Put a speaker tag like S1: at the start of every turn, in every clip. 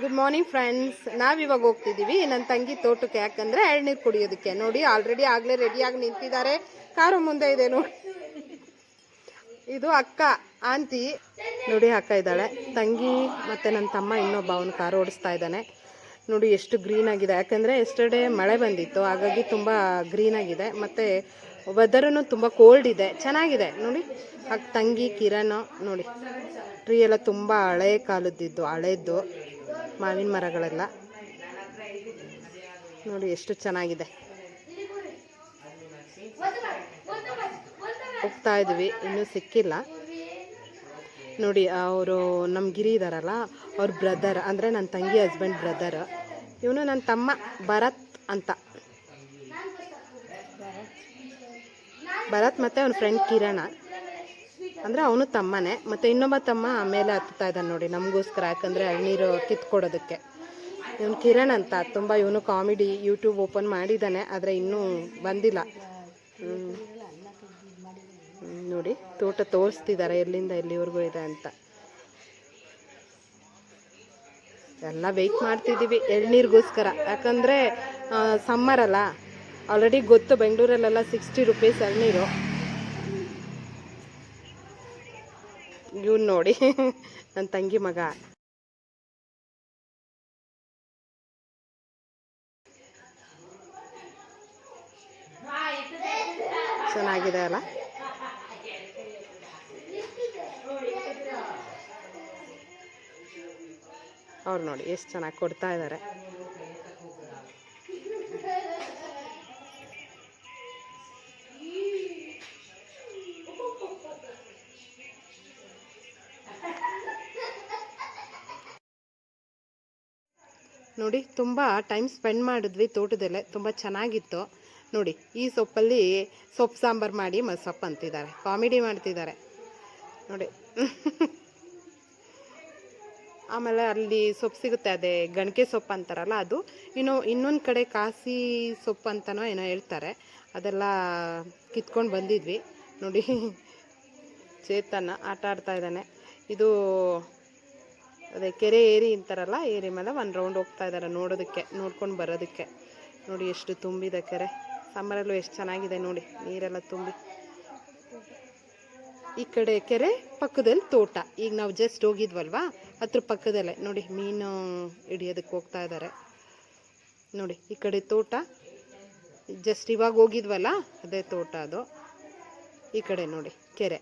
S1: Good morning friends. ನಾವಿವಾಗ ಹೋಗ್ತಿದ್ದೀವಿ ನನ್ನ ತಂಗಿ ತೋಟಕ್ಕೆ. ಯಾಕಂದರೆ ಎಳ್ನೀರು ಕುಡಿಯೋದಕ್ಕೆ. ನೋಡಿ ಆಲ್ರೆಡಿ ಆಗಲೇ ರೆಡಿಯಾಗಿ ನಿಂತಿದ್ದಾರೆ. ಕಾರು ಮುಂದೆ ಇದೆ ನೋಡಿ. ಇದು ಅಕ್ಕ ಆಂಟಿ ನೋಡಿ, ಅಕ್ಕ ಇದ್ದಾಳೆ. ತಂಗಿ ಮತ್ತು ನನ್ನ ತಮ್ಮ ಇನ್ನೊಬ್ಬ ಅವನು ಕಾರು ಓಡಿಸ್ತಾ ಇದ್ದಾನೆ. ನೋಡಿ ಎಷ್ಟು ಗ್ರೀನ್ ಆಗಿದೆ. ಯಾಕಂದರೆ ಎಸ್ಟರ್ಡೇ ಮಳೆ ಬಂದಿತ್ತು, ಹಾಗಾಗಿ ತುಂಬ ಗ್ರೀನ್ ಆಗಿದೆ. ಮತ್ತು ವೆದರನ್ನು ತುಂಬ ಕೋಲ್ಡ್ ಇದೆ, ಚೆನ್ನಾಗಿದೆ ನೋಡಿ. ಅಕ್ಕ ತಂಗಿ ಕಿರಣ್ ನೋಡಿ, ಟ್ರೀ ಎಲ್ಲ ತುಂಬ ಹಳೆ ಕಾಲದ್ದಿದ್ದು, ಹಳೇದ್ದು ಮಾವಿನ ಮರಗಳೆಲ್ಲ ನೋಡಿ ಎಷ್ಟು ಚೆನ್ನಾಗಿದೆ. ಹೋಗ್ತಾ ಇದ್ವಿ, ಇನ್ನೂ ಸಿಕ್ಕಿಲ್ಲ ನೋಡಿ. ಅವರು ನಮ್ಮ ಗಿರಿ ಇದ್ದಾರಲ್ಲ, ಅವ್ರ ಬ್ರದರ್, ಅಂದರೆ ನನ್ನ ತಂಗಿ ಹಸ್ಬೆಂಡ್ ಬ್ರದರ್. ಇವನು ನನ್ನ ತಮ್ಮ ಭರತ್ ಅಂತ. ಭರತ್ ಮತ್ತು ಅವನ ಫ್ರೆಂಡ್ ಕಿರಣ, ಅಂದರೆ ಅವನು ತಮ್ಮನೇ. ಮತ್ತು ಇನ್ನೊಬ್ಬ ತಮ್ಮ ಮೇಲೆ ಹತ್ತುತ್ತಾ ಇದ್ದಾನೆ ನೋಡಿ ನಮಗೋಸ್ಕರ, ಯಾಕಂದರೆ ಎಳ್ನೀರು ಕಿತ್ಕೊಡೋದಕ್ಕೆ. ಇವನು ಕಿರಣ್ ಅಂತ, ತುಂಬ ಇವನು ಕಾಮಿಡಿ ಯೂಟ್ಯೂಬ್ ಓಪನ್ ಮಾಡಿದ್ದಾನೆ, ಆದರೆ ಇನ್ನೂ ಬಂದಿಲ್ಲ. ನೋಡಿ ತೋಟ ತೋರಿಸ್ತಿದ್ದಾರೆ ಎಲ್ಲಿಂದ ಎಲ್ಲಿವರೆಗೂ ಇದೆ ಅಂತ. ಎಲ್ಲ ವೆಯ್ಟ್ ಮಾಡ್ತಿದ್ದೀವಿ ಎಳ್ನೀರಿಗೋಸ್ಕರ. ಯಾಕಂದರೆ ಸಮ್ಮರ್ ಅಲ್ಲ, ಆಲ್ರೆಡಿ ಗೊತ್ತು ಬೆಂಗಳೂರಲ್ಲೆಲ್ಲ 60 ರೂಪೀಸ್ ಎಳ್ನೀರು. ಇವನು ನೋಡಿ ನನ್ನ ತಂಗಿ ಮಗ. ಚೆನ್ನಾಗಿದೆ ಅಲ್ಲ. ಅವ್ರು ನೋಡಿ ಎಷ್ಟು ಚೆನ್ನಾಗಿ ಕೊಡ್ತಾ ಇದ್ದಾರೆ. ನೋಡಿ ತುಂಬ ಟೈಮ್ ಸ್ಪೆಂಡ್ ಮಾಡಿದ್ವಿ ತೋಟದಲ್ಲೇ, ತುಂಬ ಚೆನ್ನಾಗಿತ್ತು ನೋಡಿ. ಈ ಸೊಪ್ಪಲ್ಲಿ ಸೊಪ್ಪು ಸಾಂಬಾರು ಮಾಡಿ ಸೊಪ್ಪು ಅಂತಿದ್ದಾರೆ, ಕಾಮಿಡಿ ಮಾಡ್ತಿದ್ದಾರೆ ನೋಡಿ. ಆಮೇಲೆ ಅಲ್ಲಿ ಸೊಪ್ಪು ಸಿಗುತ್ತೆ, ಅದೇ ಗಣಕೆ ಸೊಪ್ಪು ಅಂತಾರಲ್ಲ ಅದು. ಇನ್ನೊಂದು ಕಡೆ ಕಾಸಿ ಸೊಪ್ಪು ಅಂತನೋ ಏನೋ ಹೇಳ್ತಾರೆ. ಅದೆಲ್ಲ ಕಿತ್ಕೊಂಡು ಬಂದಿದ್ವಿ ನೋಡಿ. ಚೇತನ ಆಟ ಆಡ್ತಾ ಇದ್ದಾನೆ. ಇದು ಅದೇ ಕೆರೆ ಏರಿ ಅಂತಾರಲ್ಲ, ಏರಿ ಮೇಲೆ ಒಂದು ರೌಂಡ್ ಹೋಗ್ತಾ ಇದ್ದಾರೆ ನೋಡೋದಕ್ಕೆ, ನೋಡ್ಕೊಂಡು ಬರೋದಕ್ಕೆ. ನೋಡಿ ಎಷ್ಟು ತುಂಬಿದೆ ಕೆರೆ. ಸಮ್ಮರಲ್ಲೂ ಎಷ್ಟು ಚೆನ್ನಾಗಿದೆ ನೋಡಿ, ನೀರೆಲ್ಲ ತುಂಬಿ. ಈ ಕಡೆ ಕೆರೆ, ಪಕ್ಕದಲ್ಲಿ ತೋಟ. ಈಗ ನಾವು ಜಸ್ಟ್ ಹೋಗಿದ್ವಲ್ವಾ, ಅದ್ರ ಪಕ್ಕದಲ್ಲೇ ನೋಡಿ ಮೀನು ಹಿಡಿಯೋದಕ್ಕೆ ಹೋಗ್ತಾ ಇದ್ದಾರೆ ನೋಡಿ. ಈ ಕಡೆ ತೋಟ, ಜಸ್ಟ್ ಇವಾಗ ಹೋಗಿದ್ವಲ್ಲ ಅದೇ ತೋಟ ಅದು. ಈ ಕಡೆ ನೋಡಿ ಕೆರೆ.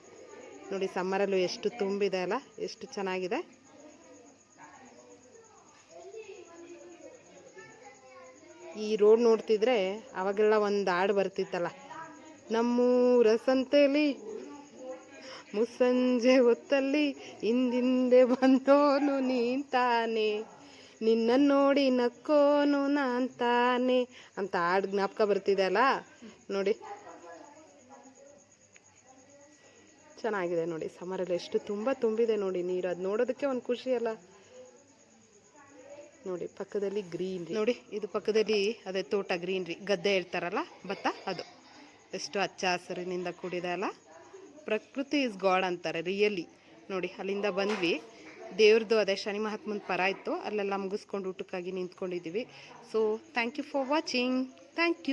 S1: ನೋಡಿ ಸಮ್ಮರಲ್ಲೂ ಎಷ್ಟು ತುಂಬಿದೆ ಅಲ್ಲ, ಎಷ್ಟು ಚೆನ್ನಾಗಿದೆ. ಈ ರೋಡ್ ನೋಡ್ತಿದ್ರೆ ಅವಾಗೆಲ್ಲ ಒಂದು ಹಾಡು ಬರ್ತಿತ್ತಲ್ಲ, ನಮ್ಮೂರ ಸಂತೆಲಿ ಮುಸ್ಸಂಜೆ ಹೊತ್ತಲ್ಲಿ ಹಿಂದಿಂದೆ ಬಂದೋನು ನೀಂತಾನೆ, ನಿನ್ನ ನೋಡಿ ನಕ್ಕೋನು ನಾಂತಾನೆ ಅಂತ ಹಾಡು ಜ್ಞಾಪಕ ಬರ್ತಿದೆ ಅಲ್ಲ ನೋಡಿ. ಚೆನ್ನಾಗಿದೆ ನೋಡಿ. ಸಮ್ಮರಲ್ಲಿ ಎಷ್ಟು ತುಂಬಿದೆ ನೋಡಿ ನೀರು. ಅದು ನೋಡೋದಕ್ಕೆ ಒಂದು ಖುಷಿ ಅಲ್ಲ ನೋಡಿ. ಪಕ್ಕದಲ್ಲಿ ಗ್ರೀನ್ರಿ ನೋಡಿ, ಇದು ಪಕ್ಕದಲ್ಲಿ ಅದೇ ತೋಟ, ಗ್ರೀನ್ರಿ ಗದ್ದೆ ಹೇಳ್ತಾರಲ್ಲ, ಭತ್ತ, ಅದು ಎಷ್ಟು ಹಚ್ಚ ಹಸಿರಿನಿಂದ ಕೂಡಿದೆ ಅಲ್ಲ. ಪ್ರಕೃತಿ ಇಸ್ ಗಾಡ್ ಅಂತಾರೆ ರಿಯಲಿ ನೋಡಿ. ಅಲ್ಲಿಂದ ಬಂದ್ವಿ, ದೇವ್ರದ್ದು ಅದೇ ಶನಿ ಮಹಾತ್ಮನ ಪರ ಇತ್ತು, ಅಲ್ಲೆಲ್ಲ ಮುಗಿಸ್ಕೊಂಡು ಊಟಕ್ಕಾಗಿ ನಿಂತ್ಕೊಂಡಿದ್ದೀವಿ. So thank you for watching. Thank you.